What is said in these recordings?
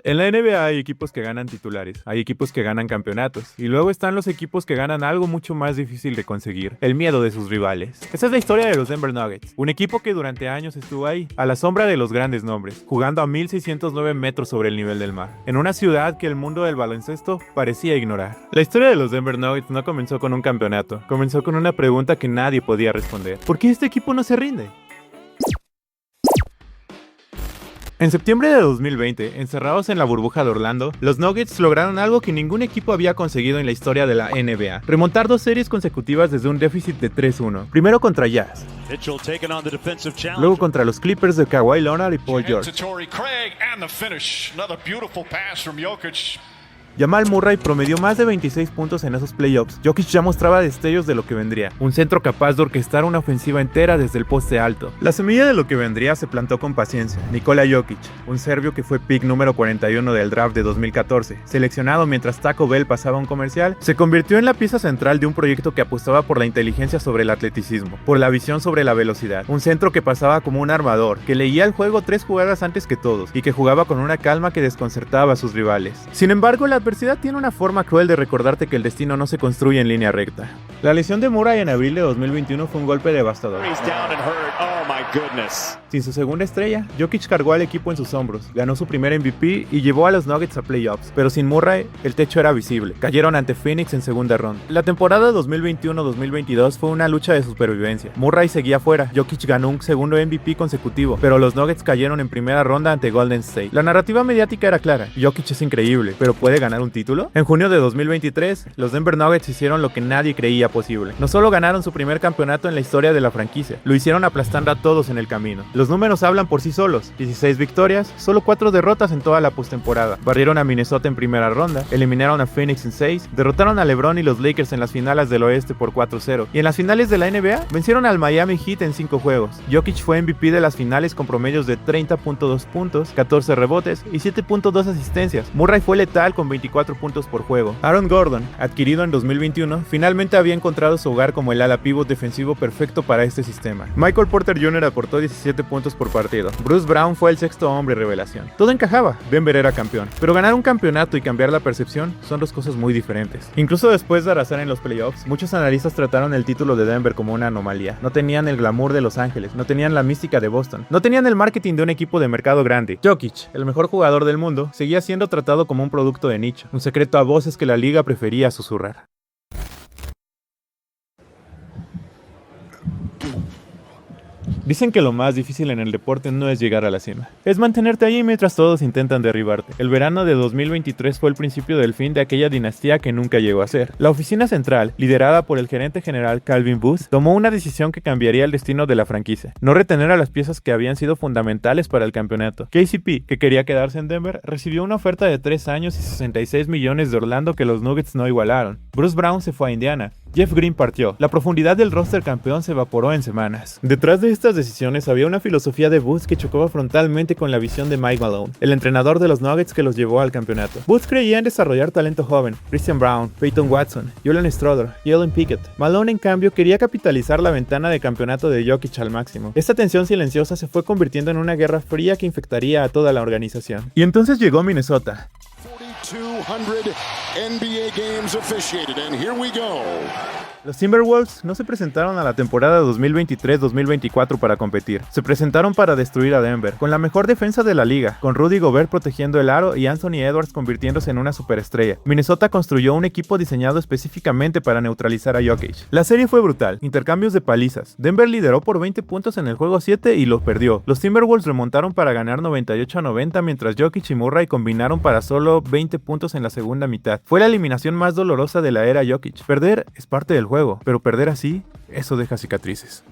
En la NBA hay equipos que ganan titulares, hay equipos que ganan campeonatos, y luego están los equipos que ganan algo mucho más difícil de conseguir, el miedo de sus rivales. Esa es la historia de los Denver Nuggets, un equipo que durante años estuvo ahí, a la sombra de los grandes nombres, jugando a 1609 metros sobre el nivel del mar, en una ciudad que el mundo del baloncesto parecía ignorar. La historia de los Denver Nuggets no comenzó con un campeonato, comenzó con una pregunta que nadie podía responder. ¿Por qué este equipo no se rinde? En septiembre de 2020, encerrados en la burbuja de Orlando, los Nuggets lograron algo que ningún equipo había conseguido en la historia de la NBA: remontar 2 series consecutivas desde un déficit de 3-1. Primero contra Jazz, luego contra los Clippers de Kawhi Leonard y Paul George. Jamal Murray promedió más de 26 puntos en esos playoffs. Jokic ya mostraba destellos de lo que vendría, un centro capaz de orquestar una ofensiva entera desde el poste alto. La semilla de lo que vendría se plantó con paciencia. Nikola Jokic, un serbio que fue pick número 41 del draft de 2014, seleccionado mientras Taco Bell pasaba un comercial, se convirtió en la pieza central de un proyecto que apostaba por la inteligencia sobre el atleticismo, por la visión sobre la velocidad, un centro que pasaba como un armador, que leía el juego 3 jugadas antes que todos, y que jugaba con una calma que desconcertaba a sus rivales. Sin embargo, la adversidad tiene una forma cruel de recordarte que el destino no se construye en línea recta. La lesión de Murray en abril de 2021 fue un golpe devastador. Sin su segunda estrella, Jokic cargó al equipo en sus hombros, ganó su primer MVP y llevó a los Nuggets a playoffs, pero sin Murray, el techo era visible. Cayeron ante Phoenix en segunda ronda. La temporada 2021-2022 fue una lucha de supervivencia. Murray seguía fuera, Jokic ganó un segundo MVP consecutivo, pero los Nuggets cayeron en primera ronda ante Golden State. La narrativa mediática era clara: Jokic es increíble, pero ¿puede ganar un título? En junio de 2023, los Denver Nuggets hicieron lo que nadie creía posible. No solo ganaron su primer campeonato en la historia de la franquicia, lo hicieron aplastando a todos en el camino. Los números hablan por sí solos: 16 victorias, solo 4 derrotas en toda la postemporada. Barrieron a Minnesota en primera ronda, eliminaron a Phoenix en 6, derrotaron a LeBron y los Lakers en las finales del oeste por 4-0, y en las finales de la NBA vencieron al Miami Heat en 5 juegos. Jokic fue MVP de las finales con promedios de 30.2 puntos, 14 rebotes y 7.2 asistencias. Murray fue letal con 24 puntos por juego. Aaron Gordon, adquirido en 2021, finalmente había encontrado su hogar como el ala pívot defensivo perfecto para este sistema. Michael Porter Jr. aportó 17 puntos por partido. Bruce Brown fue el sexto hombre revelación. Todo encajaba, Denver era campeón. Pero ganar un campeonato y cambiar la percepción son dos cosas muy diferentes. Incluso después de arrasar en los playoffs, muchos analistas trataron el título de Denver como una anomalía. No tenían el glamour de Los Ángeles, no tenían la mística de Boston, no tenían el marketing de un equipo de mercado grande. Jokic, el mejor jugador del mundo, seguía siendo tratado como un producto de nicho, un secreto a voces que la liga prefería susurrar. Dicen que lo más difícil en el deporte no es llegar a la cima, es mantenerte allí mientras todos intentan derribarte. El verano de 2023 fue el principio del fin de aquella dinastía que nunca llegó a ser. La oficina central, liderada por el gerente general Calvin Booth, tomó una decisión que cambiaría el destino de la franquicia: no retener a las piezas que habían sido fundamentales para el campeonato. KCP, que quería quedarse en Denver, recibió una oferta de 3 años y 66 millones de Orlando que los Nuggets no igualaron. Bruce Brown se fue a Indiana. Jeff Green partió. La profundidad del roster campeón se evaporó en semanas. Detrás de estas decisiones había una filosofía de Booth que chocaba frontalmente con la visión de Mike Malone, el entrenador de los Nuggets que los llevó al campeonato. Booth creía en desarrollar talento joven: Christian Brown, Peyton Watson, Julian Strawther, Jalen Pickett. Malone, en cambio, quería capitalizar la ventana de campeonato de Jokic al máximo. Esta tensión silenciosa se fue convirtiendo en una guerra fría que infectaría a toda la organización. Y entonces llegó Minnesota. 200 NBA games officiated, and here we go. Los Timberwolves no se presentaron a la temporada 2023-2024 para competir. Se presentaron para destruir a Denver, con la mejor defensa de la liga, con Rudy Gobert protegiendo el aro y Anthony Edwards convirtiéndose en una superestrella. Minnesota construyó un equipo diseñado específicamente para neutralizar a Jokic. La serie fue brutal, intercambios de palizas. Denver lideró por 20 puntos en el juego 7 y lo perdió. Los Timberwolves remontaron para ganar 98-90, mientras Jokic y Murray combinaron para solo 20 puntos en la segunda mitad. Fue la eliminación más dolorosa de la era Jokic. Perder es parte del juego, pero perder así, eso deja cicatrices.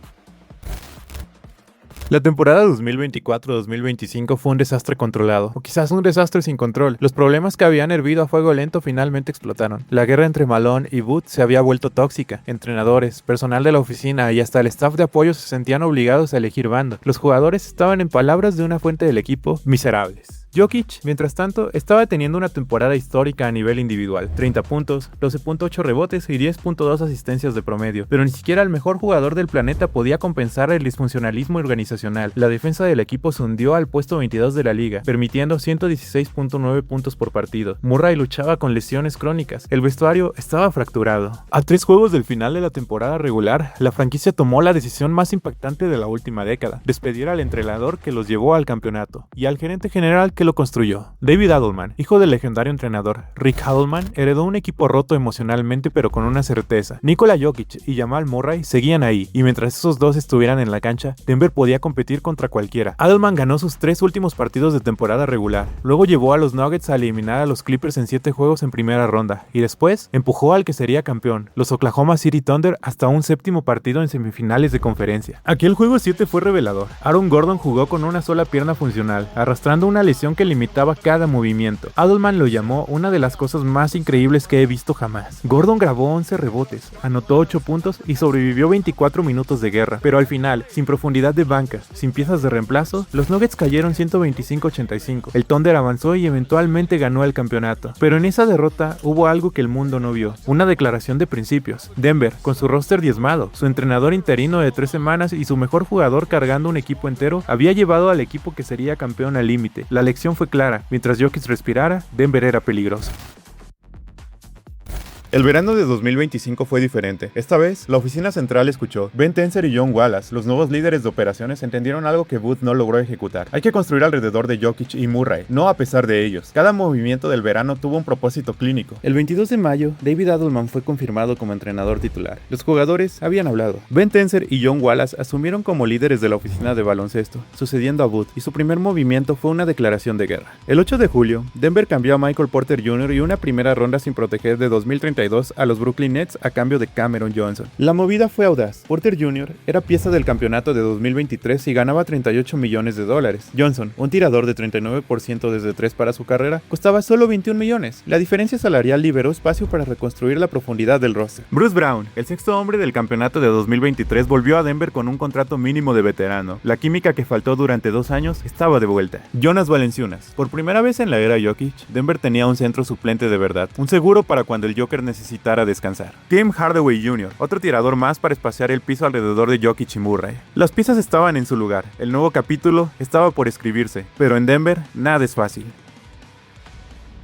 La temporada 2024-2025 fue un desastre controlado, o quizás un desastre sin control. Los problemas que habían hervido a fuego lento finalmente explotaron. La guerra entre Malone y Booth se había vuelto tóxica. Entrenadores, personal de la oficina y hasta el staff de apoyo se sentían obligados a elegir bando. Los jugadores estaban, en palabras de una fuente del equipo, miserables. Jokic, mientras tanto, estaba teniendo una temporada histórica a nivel individual, 30 puntos, 12.8 rebotes y 10.2 asistencias de promedio, pero ni siquiera el mejor jugador del planeta podía compensar el disfuncionalismo organizacional. La defensa del equipo se hundió al puesto 22 de la liga, permitiendo 116.9 puntos por partido. Murray luchaba con lesiones crónicas, el vestuario estaba fracturado. A 3 juegos del final de la temporada regular, la franquicia tomó la decisión más impactante de la última década: despedir al entrenador que los llevó al campeonato y al gerente general que lo construyó. David Adelman, hijo del legendario entrenador Rick Adelman, heredó un equipo roto emocionalmente pero con una certeza: Nikola Jokic y Jamal Murray seguían ahí, y mientras esos dos estuvieran en la cancha, Denver podía competir contra cualquiera. Adelman ganó sus 3 últimos partidos de temporada regular, luego llevó a los Nuggets a eliminar a los Clippers en 7 juegos en primera ronda, y después empujó al que sería campeón, los Oklahoma City Thunder, hasta un 7º partido en semifinales de conferencia. Aquel juego 7 fue revelador. Aaron Gordon jugó con una sola pierna funcional, arrastrando una lesión que limitaba cada movimiento. Adelman lo llamó una de las cosas más increíbles que he visto jamás. Gordon grabó 11 rebotes, anotó 8 puntos y sobrevivió 24 minutos de guerra, pero al final, sin profundidad de bancas, sin piezas de reemplazo, los Nuggets cayeron 125-85. El Thunder avanzó y eventualmente ganó el campeonato, pero en esa derrota hubo algo que el mundo no vio: una declaración de principios. Denver, con su roster diezmado, su entrenador interino de 3 semanas y su mejor jugador cargando un equipo entero, había llevado al equipo que sería campeón al límite. La lección fue clara: mientras Jokic respirara, Denver era peligroso. El verano de 2025 fue diferente. Esta vez, la oficina central escuchó. Ben Tenser y John Wallace, los nuevos líderes de operaciones, entendieron algo que Booth no logró ejecutar. Hay que construir alrededor de Jokic y Murray, no a pesar de ellos. Cada movimiento del verano tuvo un propósito clínico. El 22 de mayo, David Adelman fue confirmado como entrenador titular. Los jugadores habían hablado. Ben Tenser y John Wallace asumieron como líderes de la oficina de baloncesto, sucediendo a Booth, y su primer movimiento fue una declaración de guerra. El 8 de julio, Denver cambió a Michael Porter Jr. y una primera ronda sin proteger de 2032 a los Brooklyn Nets a cambio de Cameron Johnson. La movida fue audaz. Porter Jr. era pieza del campeonato de 2023 y ganaba $38 millones. Johnson, un tirador de 39% desde 3 para su carrera, costaba solo $21 millones. La diferencia salarial liberó espacio para reconstruir la profundidad del roster. Bruce Brown, el sexto hombre del campeonato de 2023, volvió a Denver con un contrato mínimo de veterano. La química que faltó durante 2 años estaba de vuelta. Jonas Valanciunas. Por primera vez en la era Jokic, Denver tenía un centro suplente de verdad, un seguro para cuando el Joker necesitara descansar. Tim Hardaway Jr., otro tirador más para espaciar el piso alrededor de Jokic y Murray. Las piezas estaban en su lugar, el nuevo capítulo estaba por escribirse, pero en Denver nada es fácil.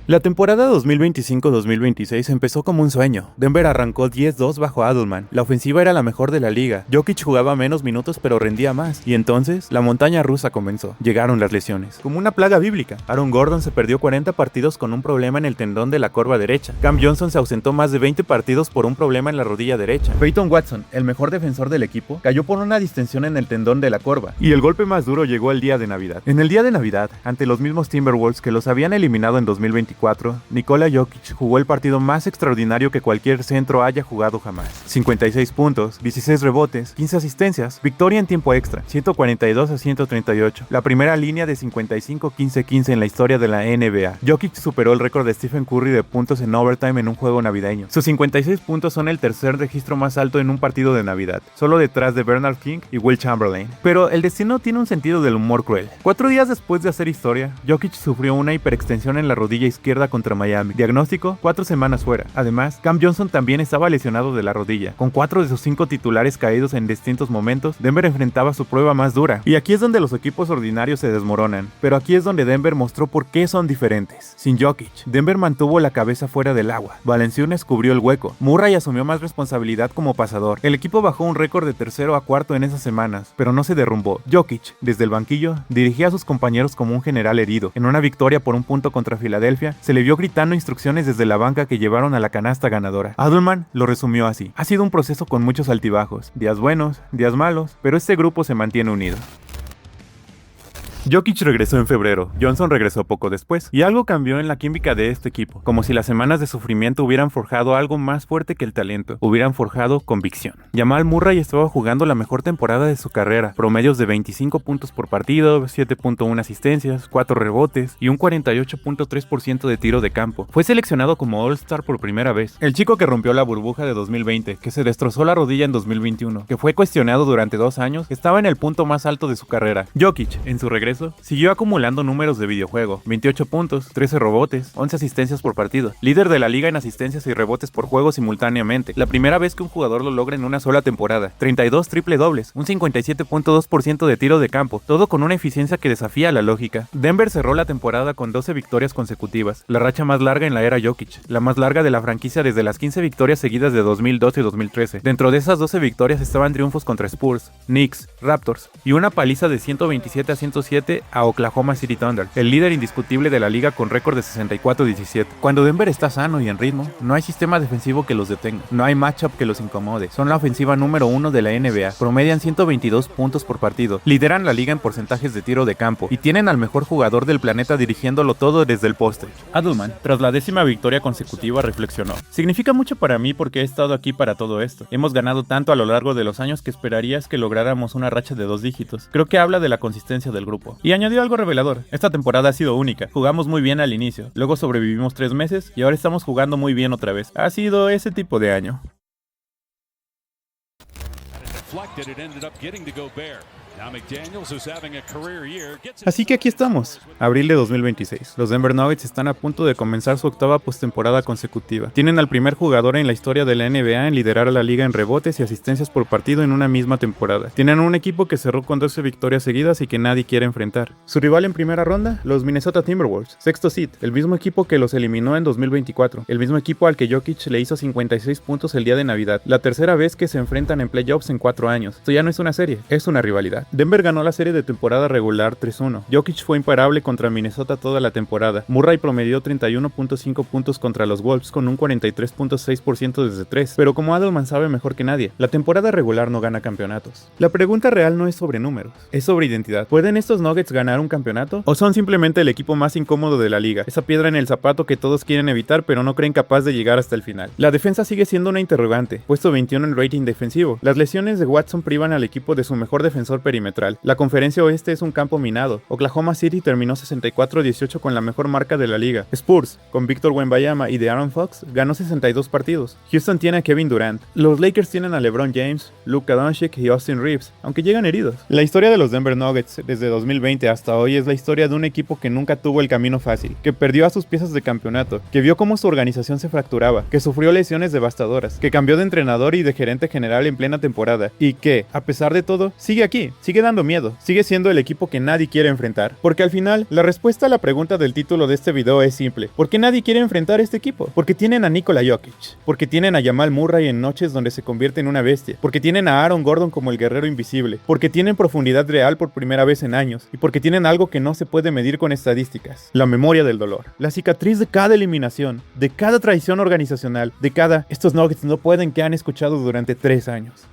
La temporada 2025-2026 empezó como un sueño. Denver arrancó 10-2 bajo Adelman. La ofensiva era la mejor de la liga. Jokic jugaba menos minutos pero rendía más. Y entonces, la montaña rusa comenzó. Llegaron las lesiones. Como una plaga bíblica. Aaron Gordon se perdió 40 partidos con un problema en el tendón de la corva derecha. Cam Johnson se ausentó más de 20 partidos por un problema en la rodilla derecha. Peyton Watson, el mejor defensor del equipo, cayó por una distensión en el tendón de la corva. Y el golpe más duro llegó el día de Navidad. En el día de Navidad, ante los mismos Timberwolves que los habían eliminado en 2024, Nikola Jokic jugó el partido más extraordinario que cualquier centro haya jugado jamás. 56 puntos, 16 rebotes, 15 asistencias, victoria en tiempo extra, 142-138, la primera línea de 55-15-15 en la historia de la NBA. Jokic superó el récord de Stephen Curry de puntos en overtime en un juego navideño. Sus 56 puntos son el tercer registro más alto en un partido de Navidad, solo detrás de Bernard King y Will Chamberlain. Pero el destino tiene un sentido del humor cruel. 4 días después de hacer historia, Jokic sufrió una hiperextensión en la rodilla izquierda contra Miami. Diagnóstico: 4 semanas fuera. Además, Cam Johnson también estaba lesionado de la rodilla. Con 4 de sus 5 titulares caídos en distintos momentos, Denver enfrentaba su prueba más dura. Y aquí es donde los equipos ordinarios se desmoronan. Pero aquí es donde Denver mostró por qué son diferentes. Sin Jokic, Denver mantuvo la cabeza fuera del agua. Valanciunas cubrió el hueco. Murray asumió más responsabilidad como pasador. El equipo bajó un récord de tercero a cuarto en esas semanas, pero no se derrumbó. Jokic, desde el banquillo, dirigía a sus compañeros como un general herido. En una victoria por un punto contra Filadelfia, se le vio gritando instrucciones desde la banca que llevaron a la canasta ganadora. Adelman lo resumió así: ha sido un proceso con muchos altibajos, días buenos, días malos, pero este grupo se mantiene unido. Jokic regresó en febrero, Johnson regresó poco después, y algo cambió en la química de este equipo, como si las semanas de sufrimiento hubieran forjado algo más fuerte que el talento, hubieran forjado convicción. Jamal Murray estaba jugando la mejor temporada de su carrera, promedios de 25 puntos por partido, 7.1 asistencias, 4 rebotes y un 48.3% de tiro de campo. Fue seleccionado como All-Star por primera vez. El chico que rompió la burbuja de 2020, que se destrozó la rodilla en 2021, que fue cuestionado durante 2 años, estaba en el punto más alto de su carrera. Jokic, en su regreso regreso, siguió acumulando números de videojuego, 28 puntos, 13 rebotes, 11 asistencias por partido, líder de la liga en asistencias y rebotes por juego simultáneamente, la primera vez que un jugador lo logra en una sola temporada, 32 triple dobles, un 57.2% de tiro de campo, todo con una eficiencia que desafía la lógica. Denver cerró la temporada con 12 victorias consecutivas, la racha más larga en la era Jokic, la más larga de la franquicia desde las 15 victorias seguidas de 2012 y 2013. Dentro de esas 12 victorias estaban triunfos contra Spurs, Knicks, Raptors y una paliza de 127-107 a Oklahoma City Thunder, el líder indiscutible de la liga con récord de 64-17. Cuando Denver está sano y en ritmo, no hay sistema defensivo que los detenga, no hay matchup que los incomode, son la ofensiva número 1 de la NBA, promedian 122 puntos por partido, lideran la liga en porcentajes de tiro de campo y tienen al mejor jugador del planeta dirigiéndolo todo desde el poste. Adelman, tras la 10ª victoria consecutiva, reflexionó: significa mucho para mí porque he estado aquí para todo esto. Hemos ganado tanto a lo largo de los años que esperarías que lográramos una racha de 2 dígitos. Creo que habla de la consistencia del grupo. Y añadió algo revelador: esta temporada ha sido única. Jugamos muy bien al inicio, luego sobrevivimos 3 meses y ahora estamos jugando muy bien otra vez. Ha sido ese tipo de año. Así que aquí estamos, abril de 2026. Los Denver Nuggets están a punto de comenzar su 8ª postemporada consecutiva. Tienen al primer jugador en la historia de la NBA en liderar a la liga en rebotes y asistencias por partido en una misma temporada. Tienen un equipo que cerró con 12 victorias seguidas y que nadie quiere enfrentar. Su rival en primera ronda, los Minnesota Timberwolves, 6º seed, el mismo equipo que los eliminó en 2024, el mismo equipo al que Jokic le hizo 56 puntos el día de Navidad, la tercera vez que se enfrentan en playoffs en 4 años. Esto ya no es una serie, es una rivalidad. Denver ganó la serie de temporada regular 3-1. Jokic fue imparable contra Minnesota toda la temporada. Murray promedió 31.5 puntos contra los Wolves con un 43.6% desde 3, pero como Adelman sabe mejor que nadie, la temporada regular no gana campeonatos. La pregunta real no es sobre números, es sobre identidad. ¿Pueden estos Nuggets ganar un campeonato? ¿O son simplemente el equipo más incómodo de la liga? Esa piedra en el zapato que todos quieren evitar pero no creen capaz de llegar hasta el final. La defensa sigue siendo una interrogante, puesto 21 en rating defensivo. Las lesiones de Watson privan al equipo de su mejor defensor perimetral. La conferencia oeste es un campo minado. Oklahoma City terminó 64-18 con la mejor marca de la liga. Spurs, con Víctor Wembanyama y De'Aaron Fox, ganó 62 partidos. Houston tiene a Kevin Durant. Los Lakers tienen a LeBron James, Luka Doncic y Austin Reeves, aunque llegan heridos. La historia de los Denver Nuggets desde 2020 hasta hoy es la historia de un equipo que nunca tuvo el camino fácil, que perdió a sus piezas de campeonato, que vio cómo su organización se fracturaba, que sufrió lesiones devastadoras, que cambió de entrenador y de gerente general en plena temporada, y que, a pesar de todo, sigue aquí, sigue dando miedo, sigue siendo el equipo que nadie quiere enfrentar. Porque al final, la respuesta a la pregunta del título de este video es simple. ¿Por qué nadie quiere enfrentar a este equipo? Porque tienen a Nikola Jokic, porque tienen a Jamal Murray en noches donde se convierte en una bestia, porque tienen a Aaron Gordon como el guerrero invisible, porque tienen profundidad real por primera vez en años, y porque tienen algo que no se puede medir con estadísticas: la memoria del dolor, la cicatriz de cada eliminación, de cada traición organizacional, de cada "estos Nuggets no pueden" que han escuchado durante 3 años.